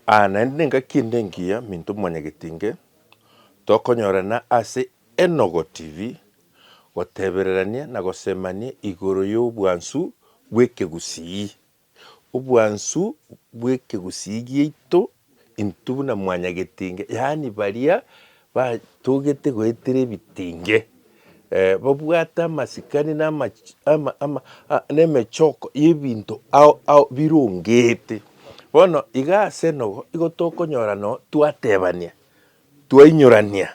Naendenga kindengia minto mwanyagetinge tokonyorana ase Enogo TV gotebererania na gosemania igoro ya obwansu bw'ekegusii. Obwansu bw'ekegusii giaito intwe buna mwanyagetinge, yaani baria batogete goetera ebitinge babwate amasikani na emechoko ya ebinto ao birongete. Bono iga ase Enogo igo tokonyorana twatebania, twainyorania,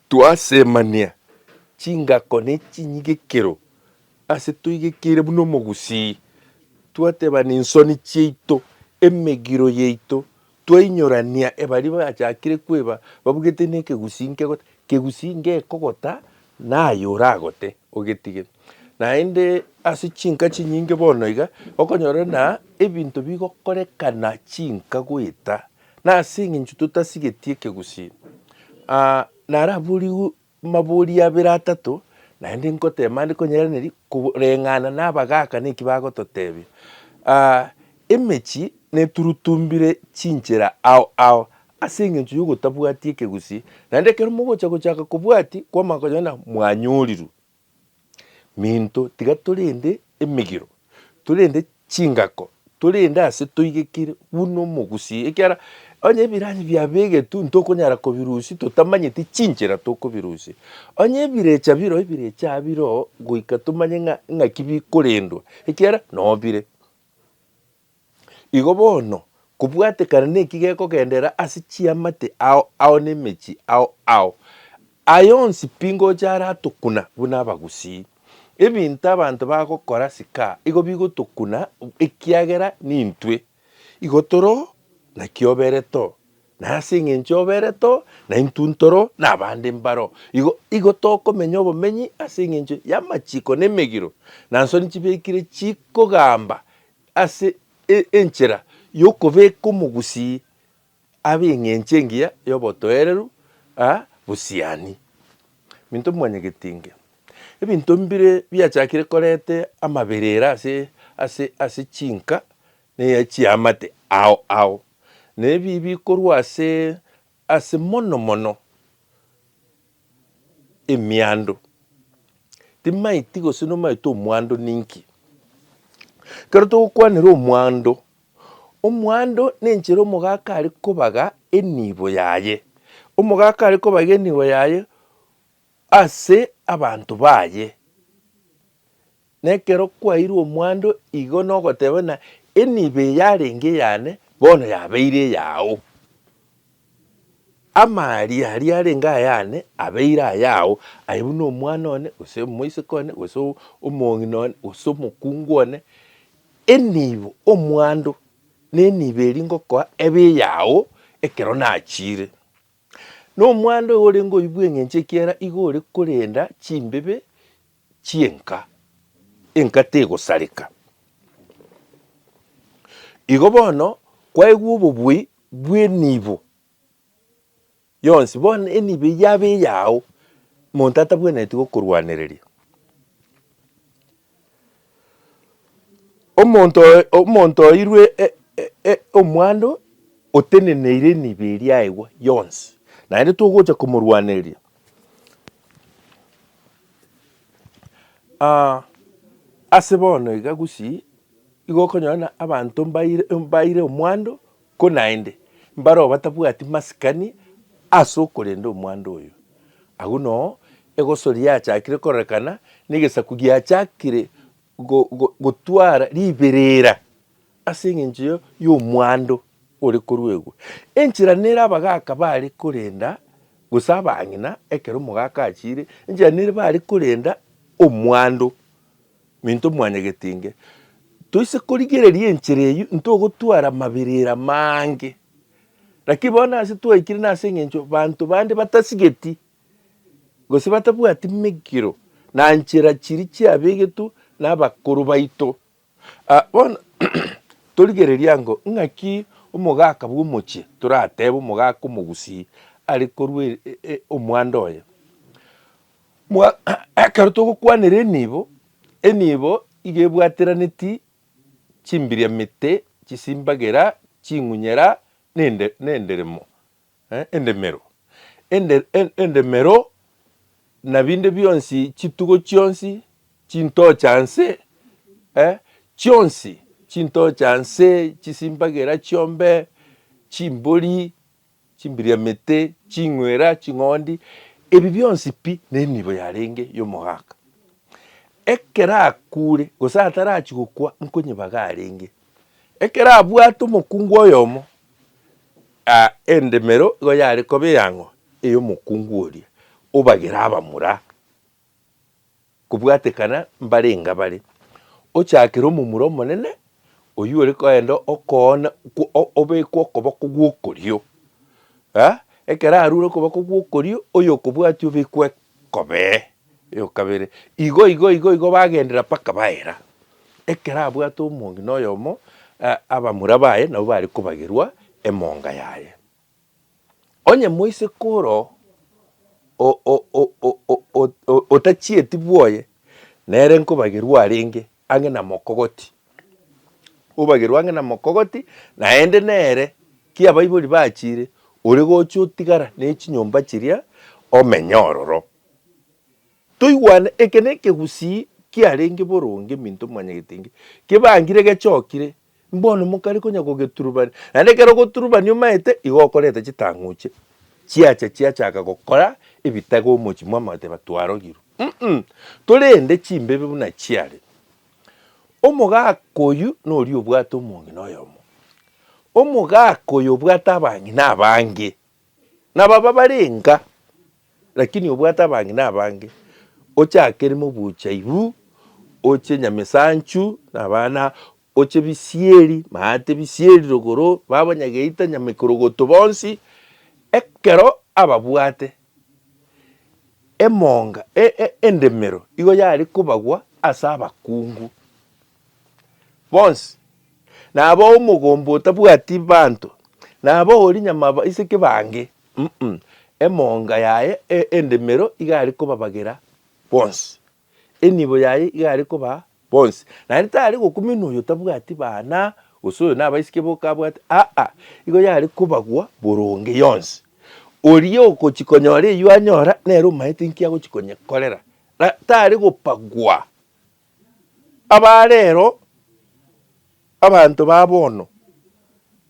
twasemania chingako na echinyigekero ase toigekeire buna omogusii, twatebania ensoni chiaito, emegiro yaito, twainyorania baria bachakire koeba babugete na ekegusii nkegota, kegusii ngekogota naye oragote ogetige. Naende ase chinka chinyinge bono iga okonyorana ebinto bigokorekana chinka goeta na ase eng'encho totasigetie ekegusii. Naraboriwu mabori abere atato naende nkotema nde konyeraneri koreng'ana na abagaka naki bagototebia. Emechi neturutumbire chinchera ao ase eng'encho ya ogotabwati ekegusii, naende ekero mogocha gochaka kobwati kwamanya konyora mwanyoriru. Minto tiga torende emigiro, torende chingako, torende ase toigekeire buna omogusii, ekiara onye ebiranye biabegetwe ntokonyara kobirusia totamanyeti chinchera tokobirusia. Onye ebirecha biro goika tomanye ng'aki bikorendwa, ekiara nobire. Igo bono kobwatekana na eki gekogendera ase chiamate ao na emechi ao. Ayonsi pi ngocha aratokuna buna abagusii. Ebinto abanto bagokora sika igo bigotokuna ekiagera nintwe. Igo toro naki obereto, na ase eng'encho obereto na intwe ntoro na abande mbaro. Igo tokomenya obomenyi ase eng'encho ya amachiko na emegiro na nsoni chibekire chikogamba ase enchera ya okobeka omogusii abe eng'encho engiya ya obotoereru bosiani. Minto mwanyagetinge, ebinto mbire biachakire korete amaberera ase chinka na chiamate ao. Na ebi bikorwa ase mono emiando. Timaiti gose nomaete omwando ninki. Kero togokwanera omwando na enchera omogaka are kobaga enibo yaye. Omogaka are kobaga enibo yaye ase abanto baye. Na ekero kwairwa omwando igo nogoteba na enibo yarenge yane bono yabeire eyao. Amaria aria arenge ayane abeire ayao, aye buna omwana one gose omoiseke one gose omong'ina one gose omokungu one, enibo omwando na enibo eria ngokoa ebe eyao ekero nachire. Na omwando igo orenge oibwa eng'encho ekiara igo ore korenda chimbebe chienka, enka tegosareka. Igo bono kwaigwa oboboi bwa enibo yonsi, bono enibo eyio abe eyao monto atabwenereti gokorwanereria. Omonto oirwe omwando oteneneire enibo eria aigwa yonsi, naende togocha komorwanereria. Ase bono iga gusii igo okonyora abanto mbaire omwando ko naende mbaro batabwati masikani ase okorenda omwando oyo. Abwo no egosori yachakire kororekana na egesaku giachakire gotwara riberera ase eng'encho ya omwando ore korwegwa. Enchera nere abagaka bare korenda gose abang'ina ekero omogaka achire, enchera nere bare korenda omwando. Minto mwanyagetinge, toise korigereria enchera eyio ntogotwara maberera mange. Lakini bono ase twaikire na ase eng'encho banto bande batasigeti gose batabwati megiro na nchera chiria chiabegetwe na abakoro baito. Bono torigereria ngo ng'aki omogaka bwa omochie torateba omogaka omogusii are korwa omwando oye. Ekero togokwanera enibo iga ebwateraneti chimbiriamete chisimbagera chingunyera nenderemo endemero endemero na binde byonsi chitugo chionsi chinto chanse chionsi chinto chanse chisimbagera chiombe chimbori chimbiriamete chingwera chingondi ebi byonsi pi nenibo yarenge y'omogaka ekera akure gosatara achigukwa nkonyebaga arenge ekera abwate omokungu oyomo endemero igo yare kobe yango ey'omokungu oria obagera abamura kubwatekana mbarenga bare ochakera omomura omonene oyu ore koenda okoona obekwa okoboko gwokorio ekera arure okoboko gwokorio oyo okobwati obekwe kobe eyokabere igo bagendera paka baera ekera abwate omongi na oyomo abamura baye nabo bari kobagerwa emonga yaye onye moise koro otachieti bwoye nere nkobagerwa arenge ange na mokogoti obagerwa ange na mokogoti naende nere kia baibori bachire ore gocha otigara na echinyomba chiria omenyororo toigwane eke na ekegusii kiarenge boronge minto mwanyagetenge kebangire gechokire mbono mokari konya gogeturubani naende kero goturubani omaete igo okoreta chitang'uche chiachaka gokora ebitago omochi mwamate batwarogirwe torende chimbebe buna chiare omogaka oyu nori obwate omongi na oyomo omogaka oyo obwate abangi na abange na baba barenga lakini obwate abangi na abange ochakere mobucha ibu oche nyamesanchu na bana oche bisieri maate bisieri rogoro babanyageita nyamekorogoto bonsi ekero ababwate emonga endemero igo yari kobagwa asa abakungu bonsi nabo omogombo otabwati banto nabo ori nyama iseke bange emonga yaye endemero igari kobabagera bonsi enibo yaye igari koba bonsi nari tari gokumina oyo tabwati bana osoyo nabaisike bokabwate igo yari kobagwa boronge yonsi orio okochikonyora eyo anyora nero omaete nkia gochikonya korera tari gopagwa abarero abanto babono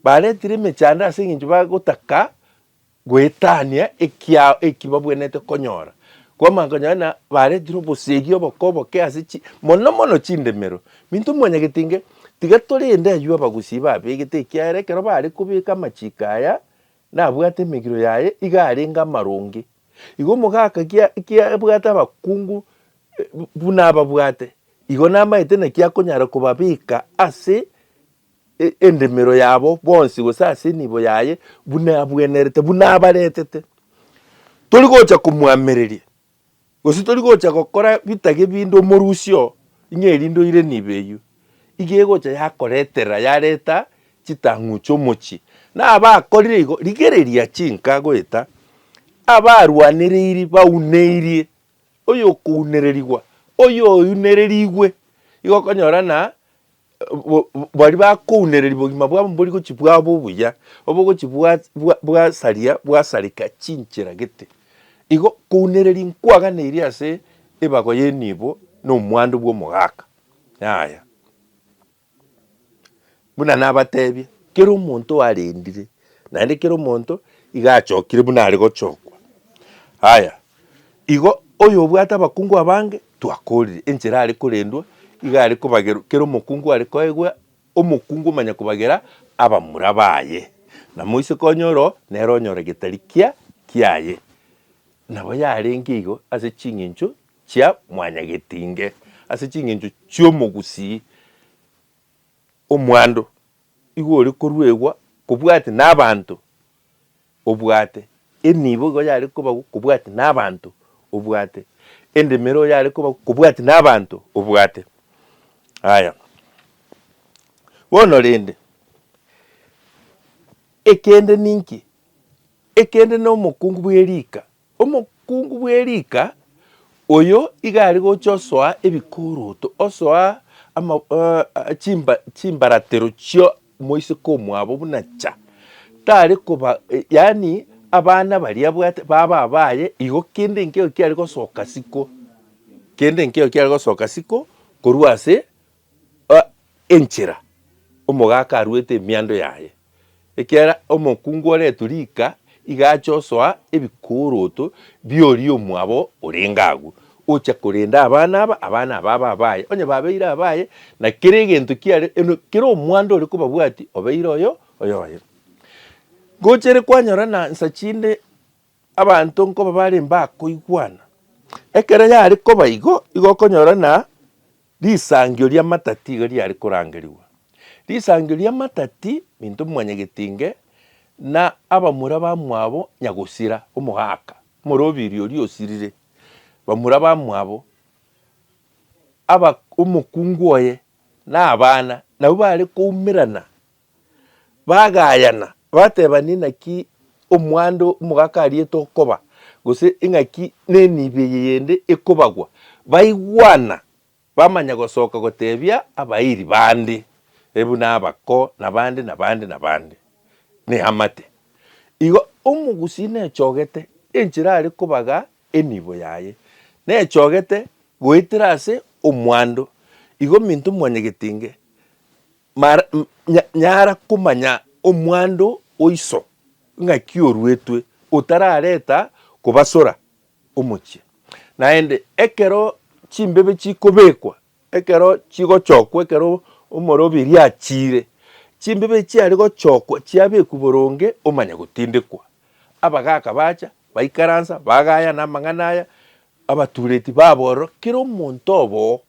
baretire emechando ase eng'encho bagotaka goetania ekibabwenete konyora kwamanganyana baretire obosegi obokoboke ase mono chindemero minto mwanyagetinge tiga torende aywo abagusi babegete ekiare ekero bare kubeka amachika aya nabwate emegiro yaye iga arenga amaronge igo omogaka kia bwate abakungu buna ababwate igo namaete naki akonyara kobabeka ase endemero yabo bonsi gose ase enibo yaye buna abwenerete buna abaretete tori gocha komwamereria gose tori gocha gokora bitage binde omorusio ing'erindo ire nibe eywo iga egocha yakoretera yareta chitang'ucho omochi na abakorire igo rigereria chinka goeta abarwanereiri bauneirie oyo okounereriwa oyo oyunererigwe igo okonyora na bari bakounereri bogima bwabo mbori gochi bwabo obuya obogochi bwasaria bwasarika chinchera gete igo kounereri nkwaganeirie ase ebago ya enibo na omwando bwa omogaka yaya buna nabatebia kero omonto arendire naende kero omonto iga achokire buna are gochokwa haya igo oyo obwate abakungu abange twakorire enchera are korendwa iga are kobagerwa kero omokungu are koegwa omokungu omanya kobagera abamura baye na moise konyoro nero onyora getari kiaye nabo yarenge igo ase ching'encho chia mwanyagetinge ase ching'encho chiomogusii omwando igo ore korwegwa kobwate n'abanto obwate enibo igo yare kobagwa kobwate n'abanto obwate endemero yare kobagwa kobwate n'abanto obwate haya bono rende ekende ninki ekende n'omokungu bwa erika oyo iga ari gocha osoa ebikoroto osoa chimbaratero chio moise ko mwabo bunacha tare kuba yani abana bari abwate baba abaye igo kende nkeo kiari gosoka siko kende nkeo kiari gosoka siko korwase enchera omogaka arwete emiando yaye ekiara omokungu ore turika igachosoa ebikuruto biori omwabo orengagu ocha korenda abana baba abaye onye babeire abaye na kere gento kiare eno kero omwando ore kubabwati obeire oyo gochere kwanyorana nsachinde abantu nko babare mbakoigwana ekere yari koba igo konyorana risangio ria matati igo riari korangeriwa risangio ria matati minto mwanyagetinge na abamura bamwabo nyagusira omogaka morobiri ori osirire bamura bamwabo aba omokungu oye na abana nabo bari koumirana bagayana batebani naki omwando omogaka arieto koba gose ing'aki nenibe yende ekobagwa baigwana bamanya gosoka gotebia abairi bande ebuna abako nabande ne amate igo omugusi nechogete enchera ari kobaga enibo yaye nechogete goitera ase omwando igo minto mwanyagetinge nyara kumanya omwando oiso ng'aki orwetwe otarareta kubasora omochie naende ekero chimbebe chikobekwa ekero chigochokwa ekero omorobiri achire chimbebe chiari gochokwa chiabekwa boronge omanya gotindekwa abagaka bacha baikaransa bagaya na amang'ana aya abatureti baboro kero omonto obo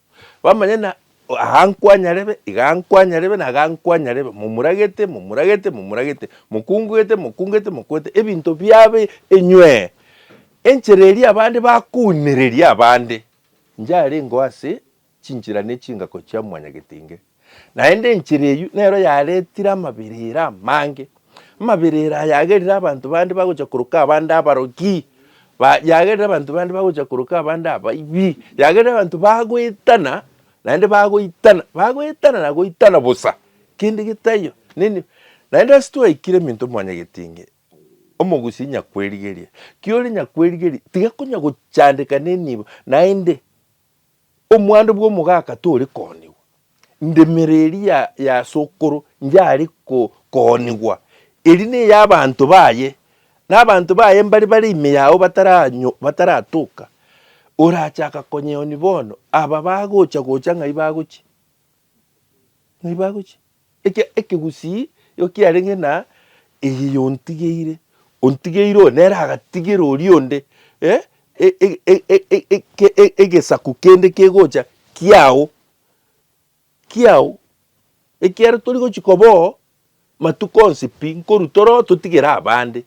bamanya na ahankwanyarebe igankwanyarebe na gankwanyarebe mumuragete mukungete ebinto biabe enywe enchereri abande bakunereria abande njare ngoase chinchira nechingako chia mwanyagetinge naende enchereyu nero yaretira amabirira mange amabirira yagerira abantu bande bagocha kuruka abande abaroki yagerira abantu bande bagocha kuruka abande abaibi yagerira abantu bagwetana naende bagoitana na goitana bosa kindi gitayo nini naende stwaikire minto mwanyagetinge omogusi nyakwerigeria kiori nyakwerigeria tiga konya gochandika nenibo naende omwando bwo omogaka tori koniwa ndemereri ya sokoro njari konigwa eri ne y'abantu baye n'abantu baye bari ime yao bataratuka orachaka konyoni bono aba bagocha ng'ai bagochi ekigusi yokiare ng'ena eyi ontigeire nera agatigera orionde egesaku kende kegocha kiao ekiare tori gochiko bo matuko nsipi nkorutoro totigera abande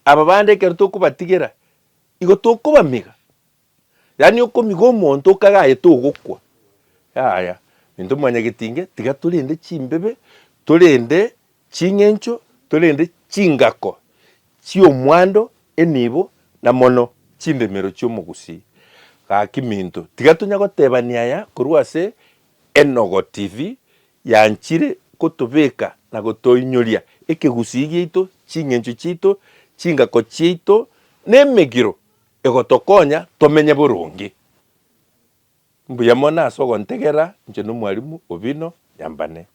aba bande ekero tokobatigera igo tokobamiga yani okomiga omonto okagaye togokwa yaya minto mwanyagetinge tiga torende chimbebe torende ching'encho torende chingako chiomwando enibo na mono chindemero chiomogusi gaki minto tiga tonyagotebania aya korwa ase Enogo TV yanchire kotobeka na gotoinyoria ekigusi giito ching'encho chiito chingako chiito nemegiro egotokonya tomenye boronge mbuya mona asogo ntegera nche no mwalimu Obino Yambane.